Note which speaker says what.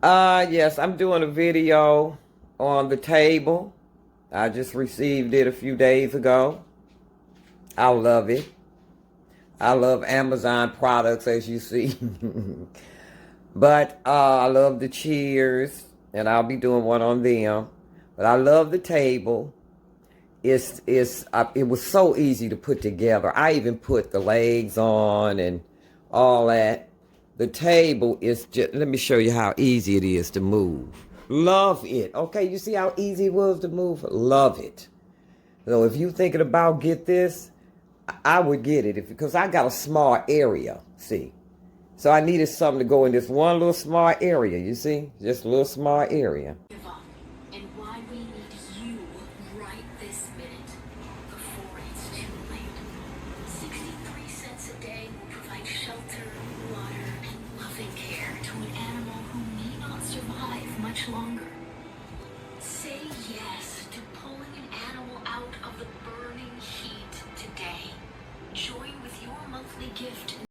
Speaker 1: Yes, I'm doing a video on the table. I just received it a few days ago. I love it. I love Amazon products, as you see. But I love the chairs, and I'll be doing one on them. But I love the table. It was so easy to put together. I even put the legs on and all that. The table is just, let me show you how easy it is to move. Love it. Okay, you see how easy it was to move? Love it. So if you thinking about get this, I would get it because I got a small area, see. So I needed something to go in this one little small area, you see? Just a little small area.
Speaker 2: And why we need you right this minute before it's too late. 63 cents a day will provide shelter, water, and loving care to an animal who may not survive much longer. Say yes